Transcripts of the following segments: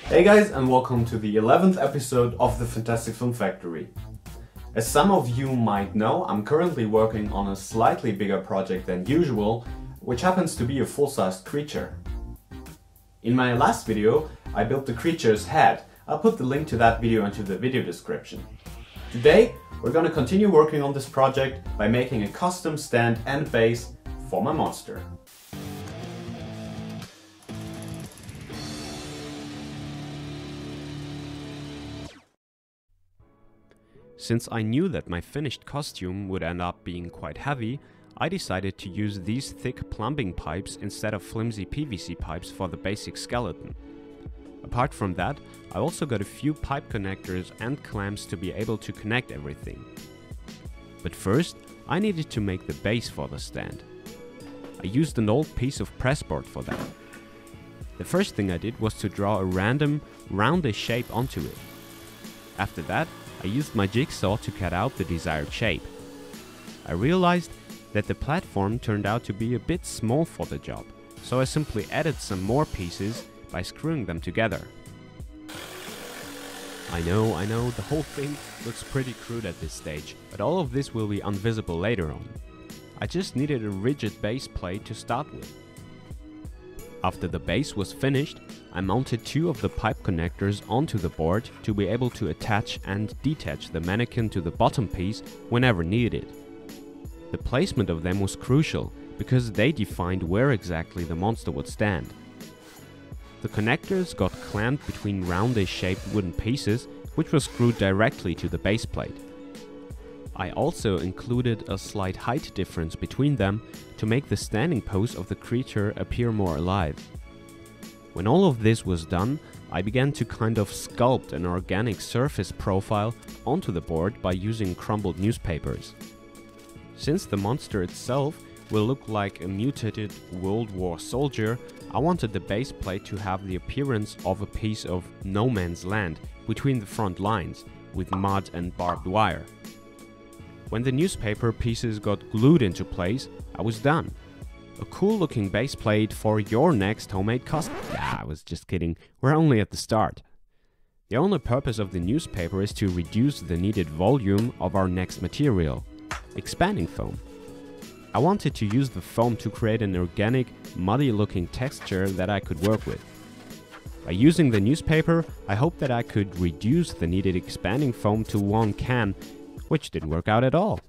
Hey guys, and welcome to the 11th episode of the Fantastic Film Factory. As some of you might know, I'm currently working on a slightly bigger project than usual, which happens to be a full-sized creature. In my last video, I built the creature's head. I'll put the link to that video into the video description. Today, we're going to continue working on this project by making a custom stand and base for my monster. Since I knew that my finished costume would end up being quite heavy, I decided to use these thick plumbing pipes instead of flimsy PVC pipes for the basic skeleton. Apart from that, I also got a few pipe connectors and clamps to be able to connect everything. But first, I needed to make the base for the stand. I used an old piece of pressboard for that. The first thing I did was to draw a random, roundish shape onto it. After that, I used my jigsaw to cut out the desired shape. I realized that the platform turned out to be a bit small for the job, so I simply added some more pieces by screwing them together. I know, the whole thing looks pretty crude at this stage, but all of this will be invisible later on. I just needed a rigid base plate to start with. After the base was finished, I mounted two of the pipe connectors onto the board to be able to attach and detach the mannequin to the bottom piece whenever needed. The placement of them was crucial because they defined where exactly the monster would stand. The connectors got clamped between roundish shaped wooden pieces, which were screwed directly to the base plate. I also included a slight height difference between them to make the standing pose of the creature appear more alive. When all of this was done, I began to kind of sculpt an organic surface profile onto the board by using crumbled newspapers. Since the monster itself will look like a mutated World War soldier, I wanted the base plate to have the appearance of a piece of no man's land between the front lines, with mud and barbed wire. When the newspaper pieces got glued into place, I was done. A cool looking base plate for your next homemade costume. Yeah, I was just kidding, we're only at the start. The only purpose of the newspaper is to reduce the needed volume of our next material, expanding foam. I wanted to use the foam to create an organic, muddy looking texture that I could work with. By using the newspaper, I hoped that I could reduce the needed expanding foam to one can, which didn't work out at all.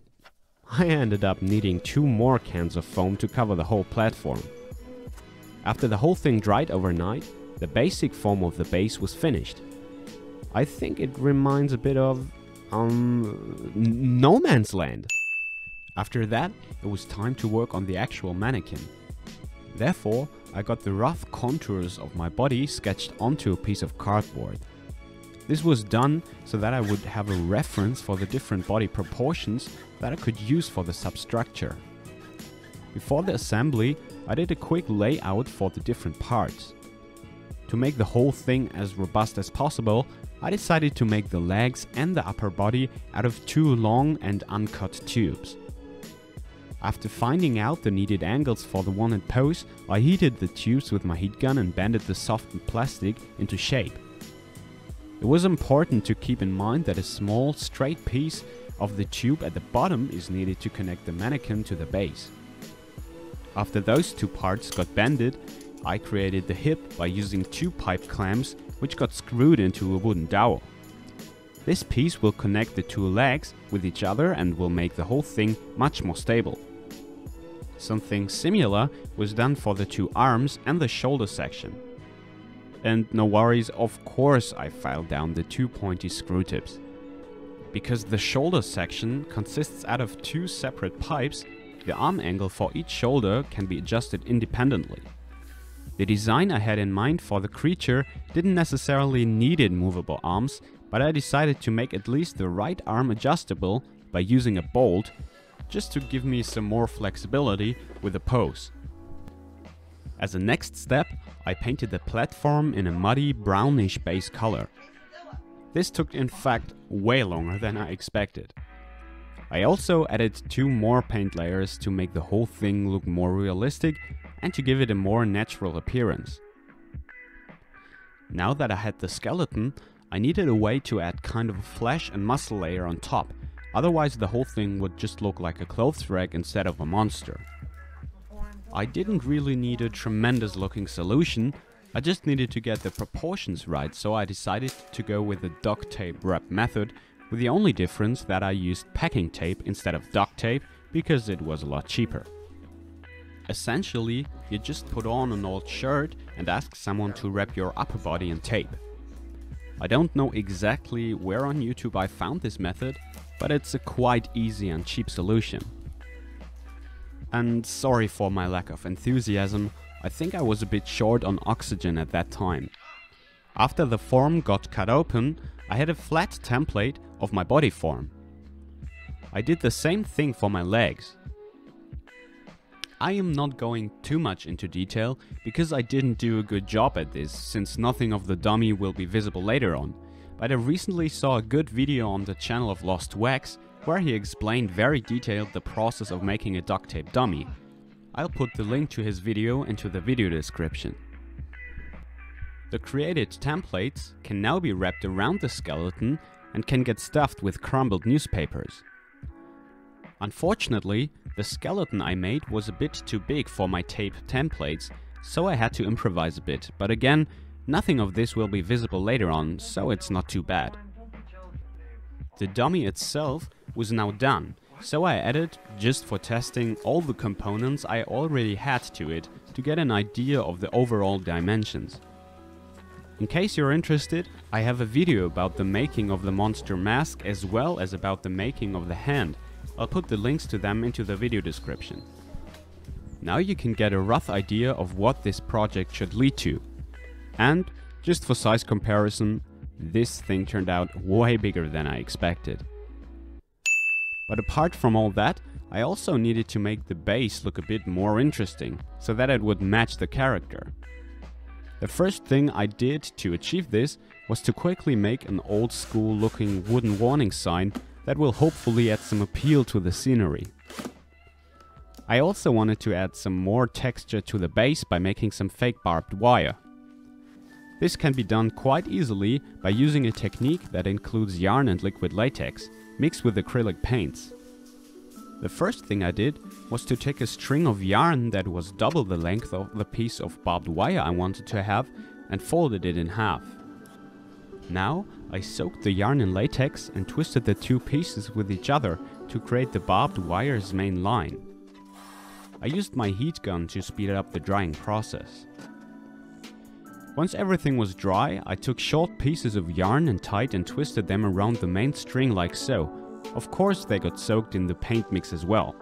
I ended up needing 2 more cans of foam to cover the whole platform. After the whole thing dried overnight, the basic foam of the base was finished. I think it reminds a bit of no man's land. After that, it was time to work on the actual mannequin. Therefore, I got the rough contours of my body sketched onto a piece of cardboard. This was done so that I would have a reference for the different body proportions that I could use for the substructure. Before the assembly, I did a quick layout for the different parts. To make the whole thing as robust as possible, I decided to make the legs and the upper body out of 2 long and uncut tubes. After finding out the needed angles for the wanted pose, I heated the tubes with my heat gun and bended the softened plastic into shape. It was important to keep in mind that a small, straight piece of the tube at the bottom is needed to connect the mannequin to the base. After those 2 parts got bended, I created the hip by using 2 pipe clamps which got screwed into a wooden dowel. This piece will connect the 2 legs with each other and will make the whole thing much more stable. Something similar was done for the 2 arms and the shoulder section. And no worries, of course I filed down the 2 pointy screw tips. Because the shoulder section consists out of 2 separate pipes, the arm angle for each shoulder can be adjusted independently. The design I had in mind for the creature didn't necessarily need movable arms, but I decided to make at least the right arm adjustable by using a bolt, just to give me some more flexibility with the pose. As a next step, I painted the platform in a muddy brownish base color. This took in fact way longer than I expected. I also added 2 more paint layers to make the whole thing look more realistic and to give it a more natural appearance. Now that I had the skeleton, I needed a way to add kind of a flesh and muscle layer on top, otherwise the whole thing would just look like a clothes rack instead of a monster. I didn't really need a tremendous looking solution, I just needed to get the proportions right, so I decided to go with the duct tape wrap method, with the only difference that I used packing tape instead of duct tape because it was a lot cheaper. Essentially, you just put on an old shirt and ask someone to wrap your upper body in tape. I don't know exactly where on YouTube I found this method, but it's a quite easy and cheap solution. And sorry for my lack of enthusiasm, I think I was a bit short on oxygen at that time. After the form got cut open, I had a flat template of my body form. I did the same thing for my legs. I am not going too much into detail because I didn't do a good job at this, since nothing of the dummy will be visible later on, but I recently saw a good video on the channel of Lost Wax where he explained very detailed the process of making a duct tape dummy. I'll put the link to his video into the video description. The created templates can now be wrapped around the skeleton and can get stuffed with crumbled newspapers. Unfortunately, the skeleton I made was a bit too big for my tape templates, so I had to improvise a bit, but again, nothing of this will be visible later on, so it's not too bad. The dummy itself was now done, so I added, just for testing, all the components I already had to it to get an idea of the overall dimensions. In case you're interested, I have a video about the making of the monster mask as well as about the making of the hand. I'll put the links to them into the video description. Now you can get a rough idea of what this project should lead to. And, just for size comparison, this thing turned out way bigger than I expected. But apart from all that, I also needed to make the base look a bit more interesting, so that it would match the character. The first thing I did to achieve this was to quickly make an old school looking wooden warning sign that will hopefully add some appeal to the scenery. I also wanted to add some more texture to the base by making some fake barbed wire. This can be done quite easily by using a technique that includes yarn and liquid latex, mixed with acrylic paints. The first thing I did was to take a string of yarn that was double the length of the piece of barbed wire I wanted to have and folded it in half. Now I soaked the yarn in latex and twisted the two pieces with each other to create the barbed wire's main line. I used my heat gun to speed up the drying process. Once everything was dry, I took short pieces of yarn and tied and twisted them around the main string like so. Of course they got soaked in the paint mix as well.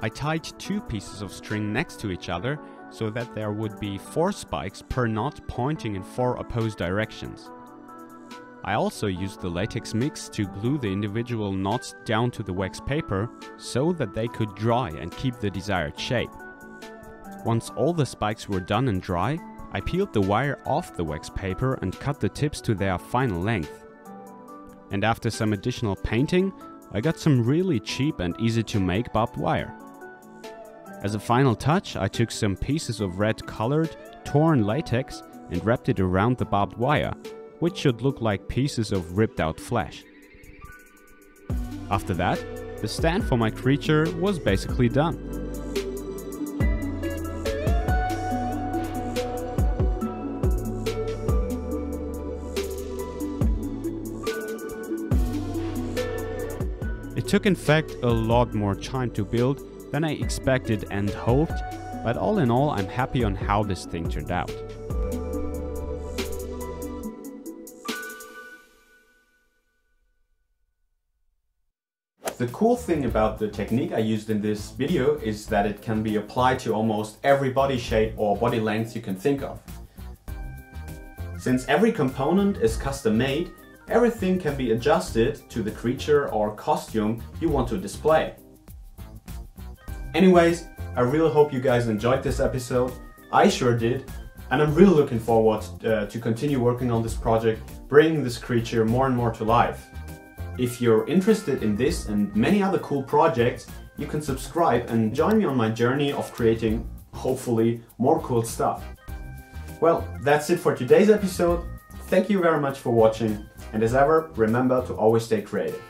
I tied two pieces of string next to each other so that there would be 4 spikes per knot pointing in 4 opposed directions. I also used the latex mix to glue the individual knots down to the wax paper so that they could dry and keep the desired shape. Once all the spikes were done and dry, I peeled the wire off the wax paper and cut the tips to their final length. And after some additional painting, I got some really cheap and easy to make barbed wire. As a final touch, I took some pieces of red colored, torn latex and wrapped it around the barbed wire, which should look like pieces of ripped out flesh. After that, the stand for my creature was basically done. It took in fact a lot more time to build than I expected and hoped, but all in all I'm happy on how this thing turned out. The cool thing about the technique I used in this video is that it can be applied to almost every body shape or body length you can think of. Since every component is custom made, everything can be adjusted to the creature or costume you want to display. Anyways, I really hope you guys enjoyed this episode. I sure did, and I'm really looking forward to continue working on this project, bringing this creature more and more to life. If you're interested in this and many other cool projects, you can subscribe and join me on my journey of creating, hopefully, more cool stuff. Well, that's it for today's episode. Thank you very much for watching, and as ever, remember to always stay creative.